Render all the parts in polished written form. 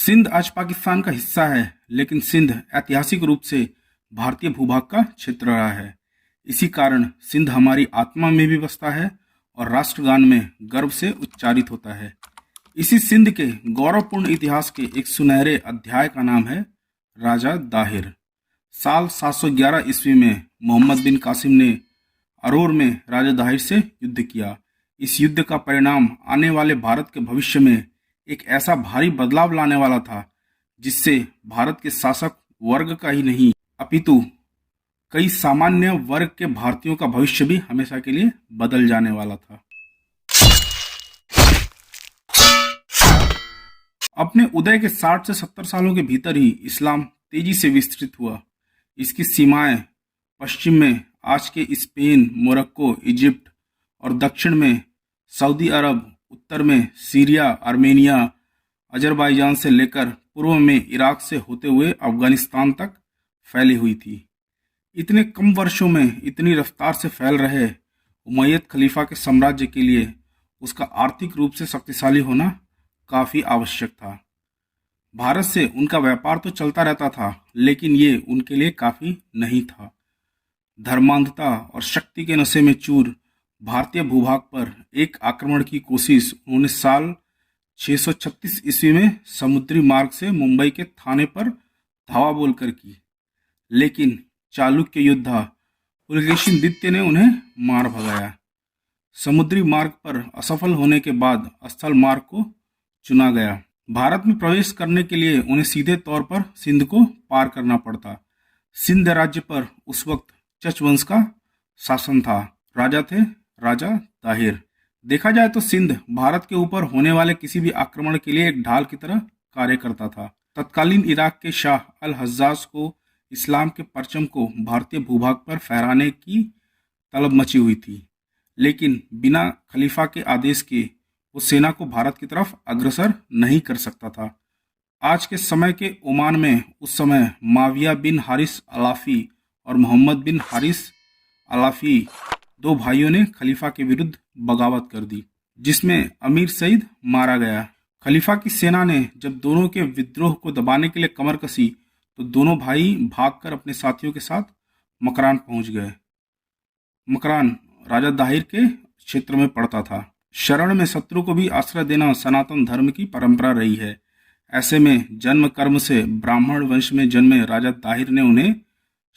सिंध आज पाकिस्तान का हिस्सा है, लेकिन सिंध ऐतिहासिक रूप से भारतीय भूभाग का क्षेत्र रहा है। इसी कारण सिंध हमारी आत्मा में भी बसता है और राष्ट्रगान में गर्व से उच्चारित होता है। इसी सिंध के गौरवपूर्ण इतिहास के एक सुनहरे अध्याय का नाम है राजा दाहिर। साल 711 ईस्वी में मोहम्मद बिन कासिम ने अरोर में राजा दाहिर से युद्ध किया। इस युद्ध का परिणाम आने वाले भारत के भविष्य में एक ऐसा भारी बदलाव लाने वाला था, जिससे भारत के शासक वर्ग का ही नहीं अपितु कई सामान्य वर्ग के भारतीयों का भविष्य भी हमेशा के लिए बदल जाने वाला था। अपने उदय के 60 से 70 सालों के भीतर ही इस्लाम तेजी से विस्तृत हुआ। इसकी सीमाएं पश्चिम में आज के स्पेन, मोरक्को, इजिप्ट और दक्षिण में सऊदी अरब, उत्तर में सीरिया, आर्मेनिया, अजरबैजान से लेकर पूर्व में इराक से होते हुए अफगानिस्तान तक फैली हुई थी। इतने कम वर्षों में इतनी रफ्तार से फैल रहे उमैयद खलीफा के साम्राज्य के लिए उसका आर्थिक रूप से शक्तिशाली होना काफी आवश्यक था। भारत से उनका व्यापार तो चलता रहता था, लेकिन ये उनके लिए काफी नहीं था। धर्मांधता और शक्ति के नशे में चूर भारतीय भूभाग पर एक आक्रमण की कोशिश उन्होंने साल 636 ईस्वी में समुद्री मार्ग से मुंबई के थाने पर धावा बोलकर की, लेकिन चालुक्य योद्धा पुलकेशिन द्वितीय ने उन्हें मार भगाया। समुद्री मार्ग पर असफल होने के बाद स्थल मार्ग को चुना गया। भारत में प्रवेश करने के लिए उन्हें सीधे तौर पर सिंध को पार करना पड़ता। सिंध राज्य पर उस वक्त चच वंश का शासन था। राजा थे राजा दाहिर। देखा जाए तो सिंध भारत के ऊपर होने वाले किसी भी आक्रमण के लिए एक ढाल की तरह कार्य करता था। तत्कालीन इराक के शाह अल हज्जाज को इस्लाम के परचम को भारतीय भूभाग पर फहराने की तलब मची हुई थी, लेकिन बिना खलीफा के आदेश के वो सेना को भारत की तरफ अग्रसर नहीं कर सकता था। आज के समय के ओमान में उस समय माविया बिन हारिस अलाफी और मोहम्मद बिन हारिस अलाफी दो भाइयों ने खलीफा के विरुद्ध बगावत कर दी, जिसमें अमीर सईद मारा गया। खलीफा की सेना ने जब दोनों के विद्रोह को दबाने के लिए कमर कसी, तो दोनों भाई भागकर अपने साथियों के साथ मकरान पहुंच गए। मकरान राजा दाहिर के क्षेत्र में पड़ता था। शरण में शत्रु को भी आश्रय देना सनातन धर्म की परंपरा रही है। ऐसे में जन्म कर्म से ब्राह्मण वंश में जन्मे राजा दाहिर ने उन्हें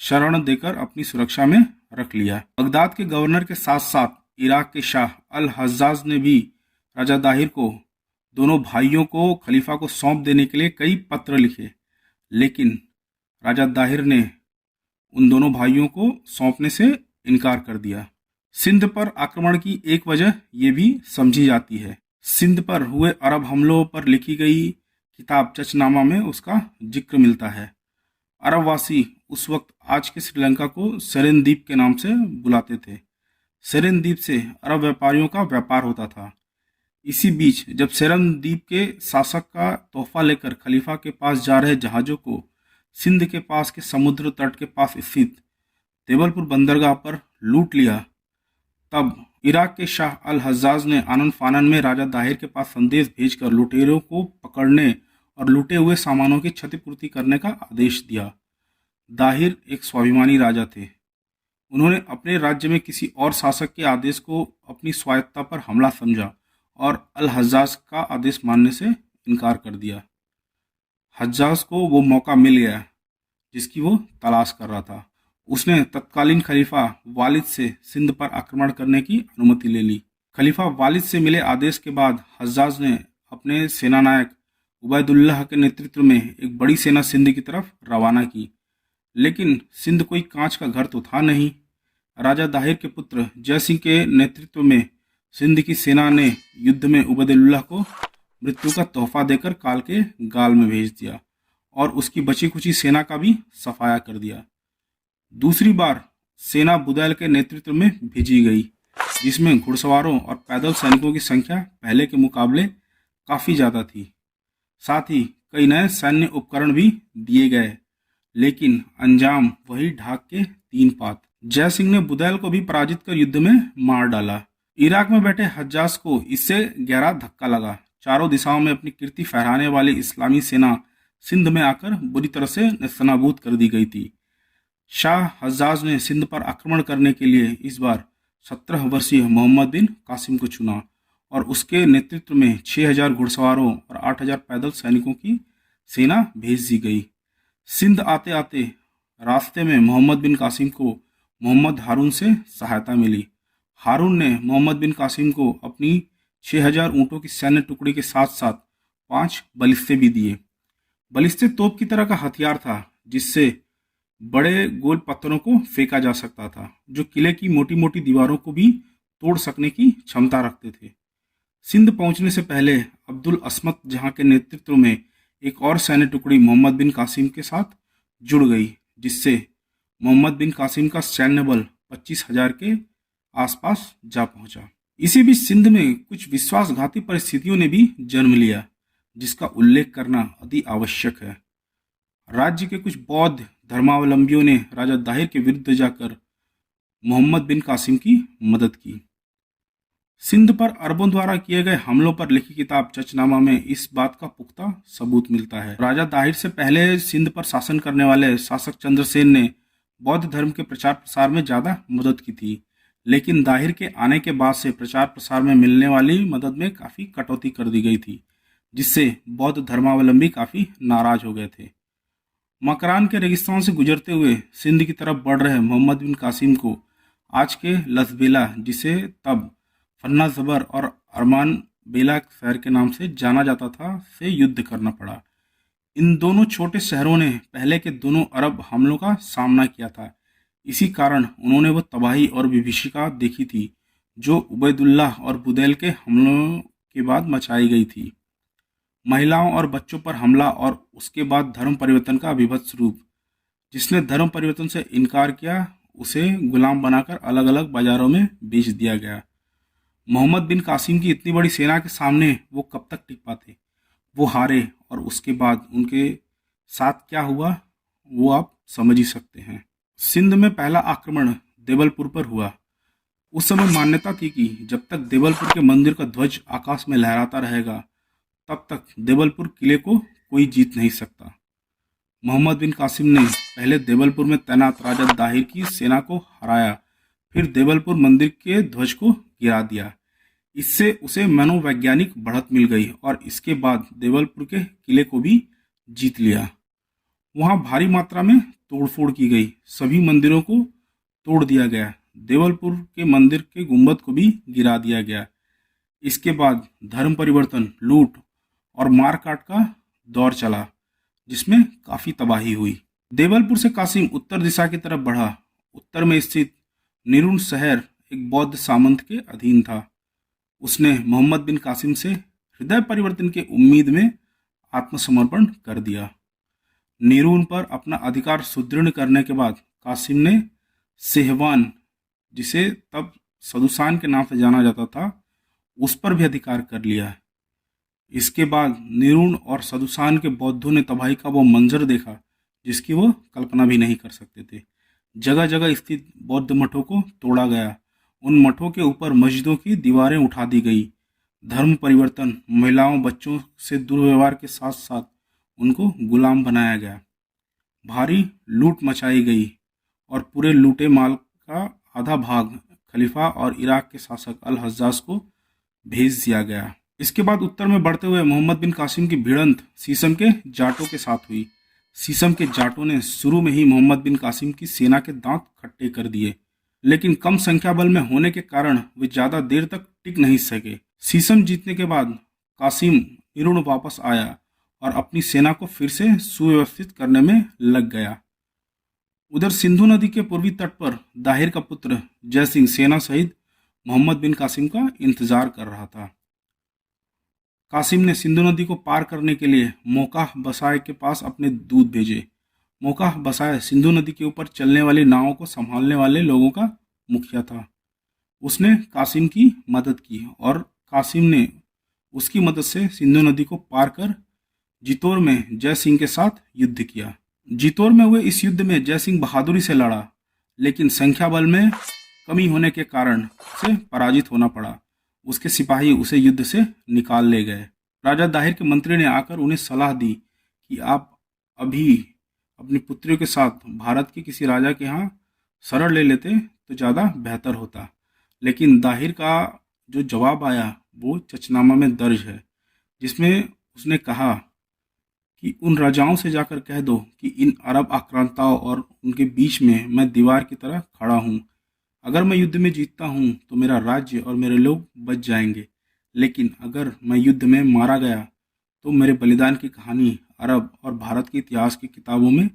शरण देकर अपनी सुरक्षा में रख लिया। बगदाद के गवर्नर के साथ साथ इराक के शाह अल हज्जाज ने भी राजा दाहिर को दोनों भाइयों को खलीफा को सौंप देने के लिए कई पत्र लिखे, लेकिन राजा दाहिर ने उन दोनों भाइयों को सौंपने से इनकार कर दिया। सिंध पर आक्रमण की एक वजह यह भी समझी जाती है। सिंध पर हुए अरब हमलों पर लिखी गई किताब चचनामा में उसका जिक्र मिलता है। अरबवासी उस वक्त आज के श्रीलंका को सेरेन द्वीप के नाम से बुलाते थे। सेरेन द्वीप से अरब व्यापारियों का व्यापार होता था। इसी बीच जब सेरेन द्वीप के शासक का तोहफा लेकर खलीफा के पास जा रहे जहाजों को सिंध के पास के समुद्र तट के पास स्थित देवलपुर बंदरगाह पर लूट लिया, तब इराक के शाह अल हज्जाज ने आनन फानन में राजा दाहिर के पास संदेश भेजकर लुटेरों को पकड़ने और लूटे हुए सामानों की क्षतिपूर्ति करने का आदेश दिया। दाहिर एक स्वाभिमानी राजा थे। उन्होंने अपने राज्य में किसी और शासक के आदेश को अपनी स्वायत्तता पर हमला समझा और अल हज्जाज का आदेश मानने से इनकार कर दिया। हज्जाज को वो मौका मिल गया जिसकी वो तलाश कर रहा था। उसने तत्कालीन खलीफा वालिद से सिंध पर आक्रमण करने की अनुमति ले ली। खलीफा वालिद से मिले आदेश के बाद हज्जाज ने अपने सेनानायक उबैदुल्लाह के नेतृत्व में एक बड़ी सेना सिंध की तरफ रवाना की, लेकिन सिंध कोई कांच का घर तो था नहीं। राजा दाहिर के पुत्र जय सिंह के नेतृत्व में सिंध की सेना ने युद्ध में उबैदुल्लाह को मृत्यु का तोहफा देकर काल के गाल में भेज दिया और उसकी बची खुची सेना का भी सफाया कर दिया। दूसरी बार सेना बुदैल के नेतृत्व में भेजी गई, जिसमें घुड़सवारों और पैदल सैनिकों की संख्या पहले के मुकाबले काफी ज्यादा थी। साथ ही कई नए सैन्य उपकरण भी दिए गए, लेकिन अंजाम वही ढाक के तीन पात। जय सिंह ने बुदैल को भी पराजित कर युद्ध में मार डाला। इराक में बैठे हज्जाज को इससे गहरा धक्का लगा। चारों दिशाओं में अपनी कीर्ति फहराने वाली इस्लामी सेना सिंध में आकर बुरी तरह से नेस्तनाबूद कर दी गई थी। शाह हज्जाज ने सिंध पर आक्रमण करने के लिए इस बार 17 वर्षीय मोहम्मद बिन कासिम को चुना और उसके नेतृत्व में 6,000 घुड़सवारों और 8,000 पैदल सैनिकों की सेना भेज दी गई। सिंध आते आते रास्ते में मोहम्मद बिन कासिम को मोहम्मद हारून से सहायता मिली। हारून ने मोहम्मद बिन कासिम को अपनी 6,000 ऊँटों की सैन्य टुकड़ी के साथ साथ 5 बलिस्ते भी दिए। बलिस्ते तोप की तरह का हथियार था जिससे बड़े गोल पत्थरों को फेंका जा सकता था, जो किले की मोटी मोटी दीवारों को भी तोड़ सकने की क्षमता रखते थे। सिंध पहुंचने से पहले अब्दुल अस्मत जहां के नेतृत्व में एक और सैन्य टुकड़ी मोहम्मद बिन कासिम के साथ जुड़ गई, जिससे मोहम्मद बिन कासिम का सैन्य बल 25,000 के आसपास जा पहुंचा। इसी बीच सिंध में कुछ विश्वासघाती परिस्थितियों ने भी जन्म लिया, जिसका उल्लेख करना अति आवश्यक है। राज्य के कुछ बौद्ध धर्मावलंबियों ने राजा दाहिर के विरुद्ध जाकर मोहम्मद बिन कासिम की मदद की। सिंध पर अरबों द्वारा किए गए हमलों पर लिखी किताब चचनामा में इस बात का पुख्ता सबूत मिलता है। राजा दाहिर से पहले सिंध पर शासन करने वाले शासक चंद्रसेन ने बौद्ध धर्म के प्रचार प्रसार में ज्यादा मदद की थी, लेकिन दाहिर के आने के बाद से प्रचार प्रसार में मिलने वाली मदद में काफी कटौती कर दी गई थी, जिससे बौद्ध धर्मावलंबी काफी नाराज हो गए थे। मकरान के रेगिस्तान से गुजरते हुए सिंध की तरफ बढ़ रहे मोहम्मद बिन कासिम को आज के लसबेला, जिसे तब फन्ना ज़बर और अरमान बेला शहर के नाम से जाना जाता था, से युद्ध करना पड़ा। इन दोनों छोटे शहरों ने पहले के दोनों अरब हमलों का सामना किया था। इसी कारण उन्होंने वो तबाही और विभीषिका देखी थी जो उबैदुल्लाह और बुदैल के हमलों के बाद मचाई गई थी। महिलाओं और बच्चों पर हमला और उसके बाद धर्म परिवर्तन का विभत्स रूप। जिसने धर्म परिवर्तन से इनकार किया उसे गुलाम बनाकर अलग अलग बाजारों में बेच दिया गया। मोहम्मद बिन कासिम की इतनी बड़ी सेना के सामने वो कब तक टिक पाते? वो हारे और उसके बाद उनके साथ क्या हुआ वो आप समझ ही सकते हैं। सिंध में पहला आक्रमण देवलपुर पर हुआ। उस समय मान्यता थी कि जब तक देवलपुर के मंदिर का ध्वज आकाश में लहराता रहेगा तब तक देवलपुर किले को कोई जीत नहीं सकता। मोहम्मद बिन कासिम ने पहले देवलपुर में तैनात राजा दाहिर की सेना को हराया, फिर देवलपुर मंदिर के ध्वज को गिरा दिया। इससे उसे मनोवैज्ञानिक बढ़त मिल गई और इसके बाद देवलपुर के किले को भी जीत लिया। वहां भारी मात्रा में तोड़फोड़ की गई, सभी मंदिरों को तोड़ दिया गया, देवलपुर के मंदिर के गुंबद को भी गिरा दिया गया। इसके बाद धर्म परिवर्तन, लूट और मारकाट का दौर चला, जिसमें काफी तबाही हुई। देवलपुर से कासिम उत्तर दिशा की तरफ बढ़ा। उत्तर में स्थित निरुण शहर एक बौद्ध सामंत के अधीन था। उसने मोहम्मद बिन कासिम से हृदय परिवर्तन के उम्मीद में आत्मसमर्पण कर दिया। निरुण पर अपना अधिकार सुदृढ़ करने के बाद कासिम ने सेहवान, जिसे तब सदुसान के नाम से जाना जाता था, उस पर भी अधिकार कर लिया। इसके बाद निरुण और सदुसान के बौद्धों ने तबाही का वो मंजर देखा जिसकी वो कल्पना भी नहीं कर सकते थे। जगह जगह स्थित बौद्ध मठों को तोड़ा गया, उन मठों के ऊपर मस्जिदों की दीवारें उठा दी गई। धर्म परिवर्तन, महिलाओं बच्चों से दुर्व्यवहार के साथ साथ उनको गुलाम बनाया गया। भारी लूट मचाई गई और पूरे लूटे माल का आधा भाग खलीफा और इराक के शासक अल हज्जाज को भेज दिया गया। इसके बाद उत्तर में बढ़ते हुए मोहम्मद बिन कासिम की भिड़ंत सीसम के जाटों के साथ हुई। सीसम के जाटों ने शुरू में ही मोहम्मद बिन कासिम की सेना के दांत खट्टे कर दिए, लेकिन कम संख्या बल में होने के कारण वे ज्यादा देर तक टिक नहीं सके। सीसम जीतने के बाद कासिम निरुण वापस आया और अपनी सेना को फिर से सुव्यवस्थित करने में लग गया। उधर सिंधु नदी के पूर्वी तट पर दाहिर का पुत्र जय सिंह सेना सहित मोहम्मद बिन कासिम का इंतजार कर रहा था। कासिम ने सिंधु नदी को पार करने के लिए मोकाह बसाय के पास अपने दूत भेजे। मोकाह बसाय सिंधु नदी के ऊपर चलने वाली नावों को संभालने वाले लोगों का मुखिया था। उसने कासिम की मदद की और कासिम ने उसकी मदद से सिंधु नदी को पार कर जितौर में जय सिंह के साथ युद्ध किया। जितौर में हुए इस युद्ध में जय सिंह बहादुरी से लड़ा, लेकिन संख्या बल में कमी होने के कारण उसे पराजित होना पड़ा। उसके सिपाही उसे युद्ध से निकाल ले गए। राजा दाहिर के मंत्री ने आकर उन्हें सलाह दी कि आप अभी अपनी पुत्रियों के साथ भारत के किसी राजा के यहाँ शरण ले लेते तो ज़्यादा बेहतर होता। लेकिन दाहिर का जो जवाब आया वो चचनामा में दर्ज है, जिसमें उसने कहा कि उन राजाओं से जाकर कह दो कि इन अरब आक्रांताओं और उनके बीच में मैं दीवार की तरह खड़ा हूँ। अगर मैं युद्ध में जीतता हूँ तो मेरा राज्य और मेरे लोग बच जाएंगे, लेकिन अगर मैं युद्ध में मारा गया तो मेरे बलिदान की कहानी अरब और भारत के इतिहास की किताबों में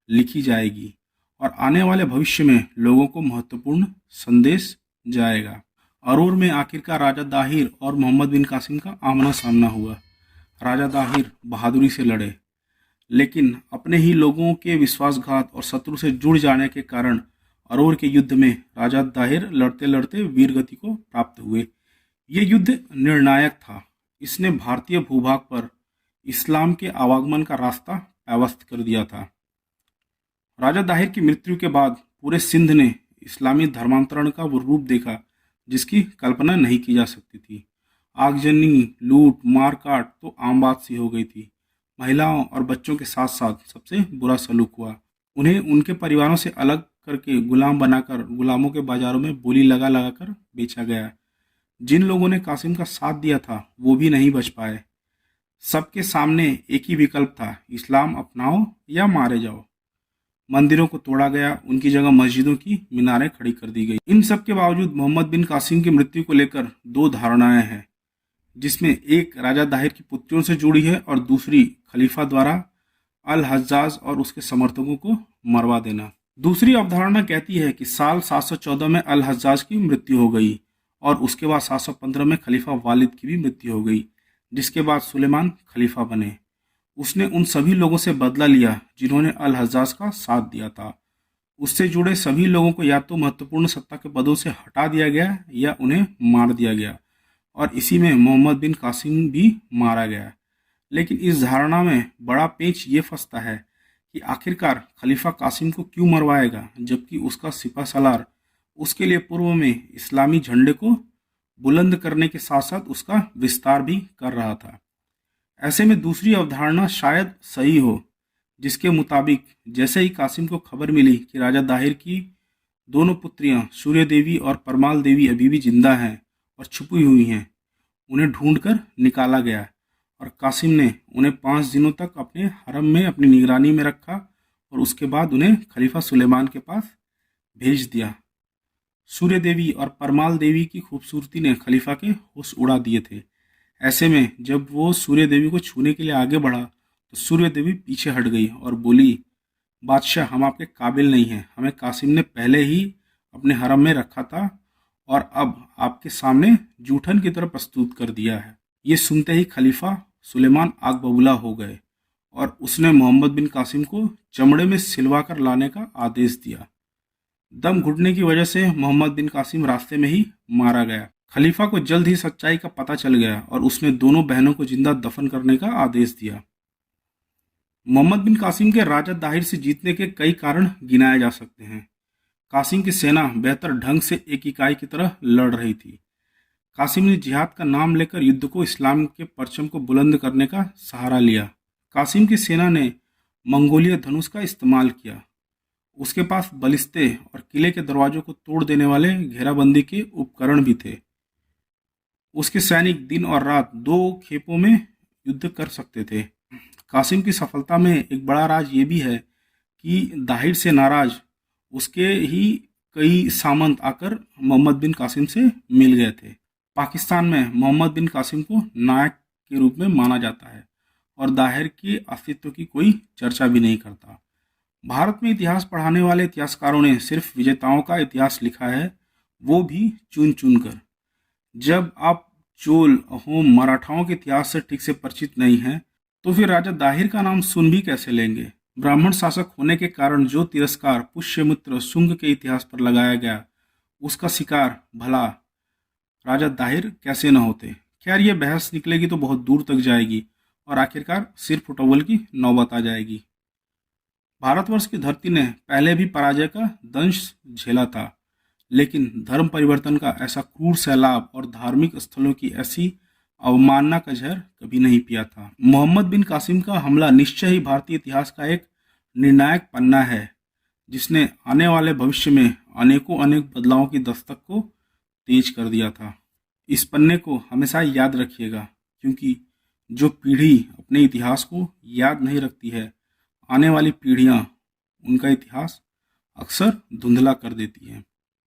लिखी जाएगी और आने वाले भविष्य में लोगों को महत्वपूर्ण संदेश जाएगा। अरूर में आखिरकार राजा दाहिर और मोहम्मद बिन कासिम का आमना सामना हुआ। राजा दाहिर बहादुरी से लड़े, लेकिन अपने ही लोगों के विश्वासघात और शत्रु से जुड़ जाने के कारण अरोर के युद्ध में राजा दाहिर लड़ते लड़ते वीरगति को प्राप्त हुए। ये युद्ध निर्णायक था। इसने भारतीय भूभाग पर इस्लाम के आवागमन का रास्ता व्यवस्थ कर दिया था। राजा दाहिर की मृत्यु के बाद पूरे सिंध ने इस्लामी धर्मांतरण का वो रूप देखा जिसकी कल्पना नहीं की जा सकती थी। आगजनी, लूट, मारकाट तो आम बात सी हो गई थी। महिलाओं और बच्चों के साथ साथ सबसे बुरा सलूक हुआ। उन्हें उनके परिवारों से अलग करके गुलाम बनाकर गुलामों के बाजारों में बोली लगा लगा कर बेचा गया। जिन लोगों ने कासिम का साथ दिया था वो भी नहीं बच पाए। सबके सामने एक ही विकल्प था, इस्लाम अपनाओ या मारे जाओ। मंदिरों को तोड़ा गया, उनकी जगह मस्जिदों की मीनारें खड़ी कर दी गई। इन सब के बावजूद मोहम्मद बिन कासिम की मृत्यु को लेकर दो धारणाएं हैं, जिसमें एक राजा दाहिर की पुत्रियों से जुड़ी है और दूसरी खलीफा द्वारा अल हज्जाज और उसके समर्थकों को मरवा देना। दूसरी अवधारणा कहती है कि साल 714 में अल हज्जाज की मृत्यु हो गई और उसके बाद 715 में खलीफा वालिद की भी मृत्यु हो गई, जिसके बाद सुलेमान खलीफा बने। उसने उन सभी लोगों से बदला लिया जिन्होंने अल हज्जाज का साथ दिया था। उससे जुड़े सभी लोगों को या तो महत्वपूर्ण सत्ता के पदों से हटा दिया गया या उन्हें मार दिया गया, और इसी में मोहम्मद बिन कासिम भी मारा गया। लेकिन इस धारणा में बड़ा पेंच ये फंसता है कि आखिरकार खलीफा कासिम को क्यों मरवाएगा, जबकि उसका सिपह सलार उसके लिए पूर्व में इस्लामी झंडे को बुलंद करने के साथ साथ उसका विस्तार भी कर रहा था। ऐसे में दूसरी अवधारणा शायद सही हो, जिसके मुताबिक जैसे ही कासिम को खबर मिली कि राजा दाहिर की दोनों पुत्रियां सूर्य देवी और परमाल देवी अभी भी जिंदा हैं और छुपी हुई हैं, उन्हें ढूंढकर निकाला गया और कासिम ने उन्हें 5 दिनों तक अपने हरम में अपनी निगरानी में रखा और उसके बाद उन्हें खलीफा सुलेमान के पास भेज दिया। सूर्य देवी और परमाल देवी की खूबसूरती ने खलीफा के होश उड़ा दिए थे। ऐसे में जब वो सूर्य देवी को छूने के लिए आगे बढ़ा तो सूर्य देवी पीछे हट गई और बोली, बादशाह, हम आपके काबिल नहीं हैं। हमें कासिम ने पहले ही अपने हरम में रखा था और अब आपके सामने जूठन की तरह प्रस्तुत कर दिया है। ये सुनते ही खलीफा सुलेमान आग बबूला हो गए और उसने मोहम्मद बिन कासिम को चमड़े में सिलवा कर लाने का आदेश दिया। दम घुटने की वजह से मोहम्मद बिन कासिम रास्ते में ही मारा गया। खलीफा को जल्द ही सच्चाई का पता चल गया और उसने दोनों बहनों को जिंदा दफन करने का आदेश दिया। मोहम्मद बिन कासिम के राजा दाहिर से जीतने के कई कारण गिनाए जा सकते हैं। कासिम की सेना बेहतर ढंग से एक इकाई की तरह लड़ रही थी। कासिम ने जिहाद का नाम लेकर युद्ध को इस्लाम के परचम को बुलंद करने का सहारा लिया। कासिम की सेना ने मंगोलिया धनुष का इस्तेमाल किया। उसके पास बलिस्ते और किले के दरवाजों को तोड़ देने वाले घेराबंदी के उपकरण भी थे। उसके सैनिक दिन और रात 2 खेपों में युद्ध कर सकते थे। कासिम की सफलता में एक बड़ा राज ये भी है कि दाहिर से नाराज उसके ही कई सामंत आकर मोहम्मद बिन कासिम से मिल गए थे। पाकिस्तान में मोहम्मद बिन कासिम को नायक के रूप में माना जाता है और दाहिर के अस्तित्व की कोई चर्चा भी नहीं करता। भारत में इतिहास पढ़ाने वाले इतिहासकारों ने सिर्फ विजेताओं का इतिहास लिखा है, वो भी चुन चुन कर। जब आप चोल, अहोम, मराठाओं के इतिहास से ठीक से परिचित नहीं हैं तो फिर राजा दाहिर का नाम सुन भी कैसे लेंगे। ब्राह्मण शासक होने के कारण जो तिरस्कार पुष्यमित्र शुंग के इतिहास पर लगाया गया, उसका शिकार भला राजा दाहिर कैसे न होते। खैर, ये बहस निकलेगी तो बहुत दूर तक जाएगी और आखिरकार सिर फुटबॉल की नौबत आ जाएगी। भारतवर्ष की धरती ने पहले भी पराजय का दंश झेला था, लेकिन धर्म परिवर्तन का ऐसा क्रूर सैलाब और धार्मिक स्थलों की ऐसी अवमानना का जहर कभी नहीं पिया था। मोहम्मद बिन कासिम का हमला निश्चय ही भारतीय इतिहास का एक निर्णायक पन्ना है, जिसने आने वाले भविष्य में अनेकों अनेक बदलावों की दस्तक को तेज कर दिया था। इस पन्ने को हमेशा याद रखिएगा, क्योंकि जो पीढ़ी अपने इतिहास को याद नहीं रखती है, आने वाली पीढ़ियां उनका इतिहास अक्सर धुंधला कर देती हैं।